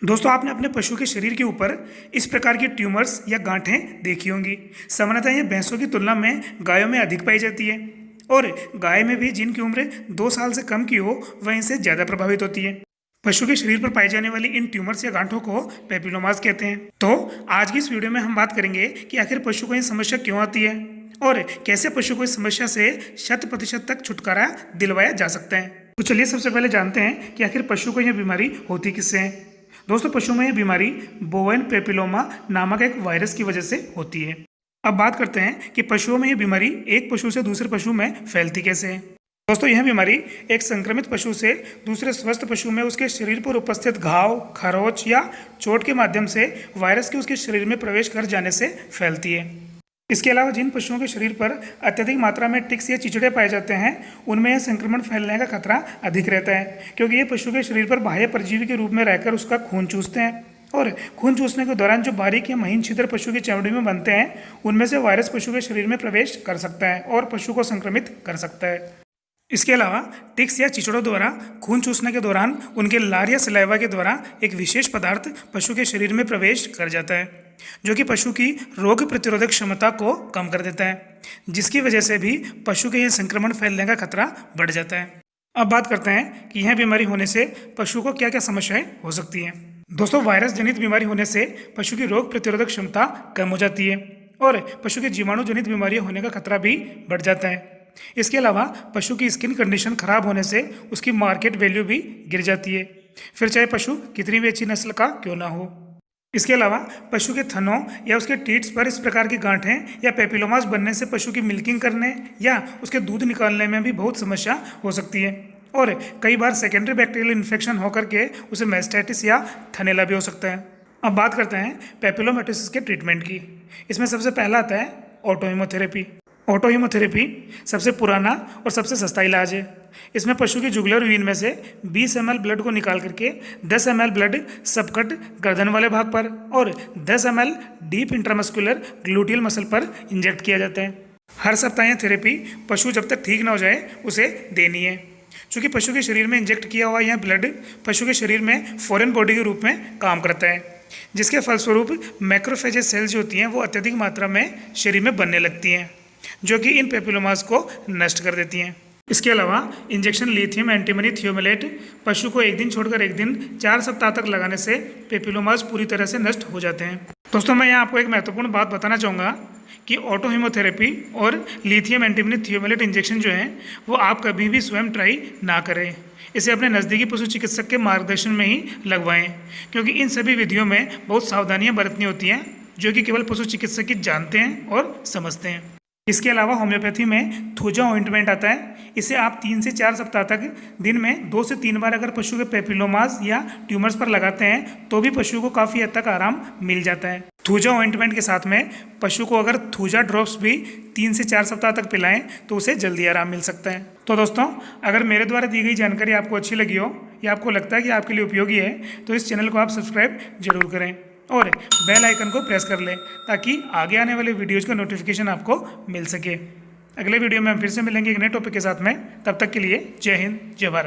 दोस्तों, आपने अपने पशु के शरीर के ऊपर इस प्रकार की ट्यूमर्स या गांठें देखी होंगी। सामान्यतः ये भैंसों की तुलना में गायों में अधिक पाई जाती है और गाय में भी जिनकी उम्र 2 साल से कम की हो वह इनसे ज़्यादा प्रभावित होती है। पशु के शरीर पर पाई जाने वाली इन ट्यूमर्स या गांठों को पेपिलोमास कहते हैं। तो आज की इस वीडियो में हम बात करेंगे कि आखिर पशु को ये समस्या क्यों आती है और कैसे पशु को इस समस्या से 100% तक छुटकारा दिलवाया जा सकता है। तो चलिए सबसे पहले जानते हैं कि आखिर पशु को यह बीमारी होती किससे है। दोस्तों, पशु में यह बीमारी बोवेन पेपिलोमा नामक एक वायरस की वजह से होती है। अब बात करते हैं कि पशुओं में यह बीमारी एक पशु से दूसरे पशु में फैलती कैसे है। दोस्तों, यह बीमारी एक संक्रमित पशु से दूसरे स्वस्थ पशु में उसके शरीर पर उपस्थित घाव, खरोच या चोट के माध्यम से वायरस के उसके शरीर में प्रवेश कर जाने से फैलती है। इसके अलावा जिन पशुओं के शरीर पर अत्यधिक मात्रा में टिक्स या चिचड़े पाए जाते हैं उनमें यह संक्रमण फैलने का खतरा अधिक रहता है, क्योंकि ये पशु के शरीर पर बाह्य परजीवी के रूप में रहकर उसका खून चूसते हैं और खून चूसने के दौरान जो बारीक या महीन छिद्र पशु की चमड़ी में बनते हैं उनमें से वायरस पशु के शरीर में प्रवेश कर सकता है और पशु को संक्रमित कर सकता है। इसके अलावा टिक्स या चिचड़ों द्वारा खून चूसने के दौरान उनके लार या सलाइवा के द्वारा एक विशेष पदार्थ पशु के शरीर में प्रवेश कर जाता है, जो कि पशु की रोग प्रतिरोधक क्षमता को कम कर देता है, जिसकी वजह से भी पशु के यह संक्रमण फैलने का खतरा बढ़ जाता है। अब बात करते हैं कि यह बीमारी होने से पशु को क्या क्या समस्याएं हो सकती हैं। दोस्तों, वायरस जनित बीमारी होने से पशु की रोग प्रतिरोधक क्षमता कम हो जाती है और पशु के जीवाणु जनित बीमारियां होने का खतरा भी बढ़ जाता है। इसके अलावा पशु की स्किन कंडीशन खराब होने से उसकी मार्केट वैल्यू भी गिर जाती है, फिर चाहे पशु कितनी भी अच्छी नस्ल का क्यों ना हो। इसके अलावा पशु के थनों या उसके टीट्स पर इस प्रकार की गांठें या पेपिलोमास बनने से पशु की मिल्किंग करने या उसके दूध निकालने में भी बहुत समस्या हो सकती है और कई बार सेकेंडरी बैक्टीरियल इन्फेक्शन होकर के उसे मैस्टाइटिस या थनैला भी हो सकता है। अब बात करते हैं पेपिलोमाइटिस के ट्रीटमेंट की। इसमें सबसे पहला आता है ऑटोहीमोथेरेपी। ऑटोहीमोथेरेपी सबसे पुराना और सबसे सस्ता इलाज है। इसमें पशु की जुगुलर वीन में से 20 ml ब्लड को निकाल करके 10 ml ब्लड सबकट गर्दन वाले भाग पर और 10 ml deep intramuscular gluteal muscle पर इंजेक्ट किया जाता है। हर सप्ताह यह थेरेपी पशु जब तक ठीक ना हो जाए उसे देनी है। चूँकि पशु के शरीर में इंजेक्ट किया हुआ यह ब्लड पशु के शरीर में फॉरेन बॉडी के रूप में काम करता है, जिसके फलस्वरूप मैक्रोफेजेस सेल्स जो होती हैं वो अत्यधिक मात्रा में शरीर में बनने लगती हैं, जो कि इन पेपिलोमास को नष्ट कर देती हैं। इसके अलावा इंजेक्शन लिथियम एंटीमनी थियोमेलेट पशु को एक दिन छोड़कर एक दिन 4 सप्ताह तक लगाने से पेपिलोमास पूरी तरह से नष्ट हो जाते हैं। दोस्तों, मैं यहाँ आपको एक महत्वपूर्ण बात बताना चाहूँगा कि ऑटोहीमोथेरेपी और लिथियम एंटीमनी थियोमेलेट इंजेक्शन जो हैं वो आप कभी भी स्वयं ट्राई ना करें। इसे अपने नज़दीकी पशु चिकित्सक के मार्गदर्शन में ही लगवाएं, क्योंकि इन सभी विधियों में बहुत सावधानियाँ बरतनी होती हैं, जो कि केवल पशु चिकित्सक ही जानते हैं और समझते हैं। इसके अलावा होम्योपैथी में थूजा ऑइंटमेंट आता है। इसे आप 3 से 4 सप्ताह तक दिन में 2 से 3 बार अगर पशु के पेपिलोमास या ट्यूमर्स पर लगाते हैं तो भी पशु को काफ़ी हद तक आराम मिल जाता है। थूजा ऑइंटमेंट के साथ में पशु को अगर थूजा ड्रॉप्स भी 3 से 4 सप्ताह तक पिलाएं तो उसे जल्दी आराम मिल सकता है। तो दोस्तों, अगर मेरे द्वारा दी गई जानकारी आपको अच्छी लगी हो या आपको लगता है कि आपके लिए उपयोगी है तो इस चैनल को आप सब्सक्राइब जरूर करें और बेल आइकन को प्रेस कर लें, ताकि आगे आने वाले वीडियोज़ का नोटिफिकेशन आपको मिल सके। अगले वीडियो में हम फिर से मिलेंगे एक नए टॉपिक के साथ में। तब तक के लिए जय हिंद, जय भारत।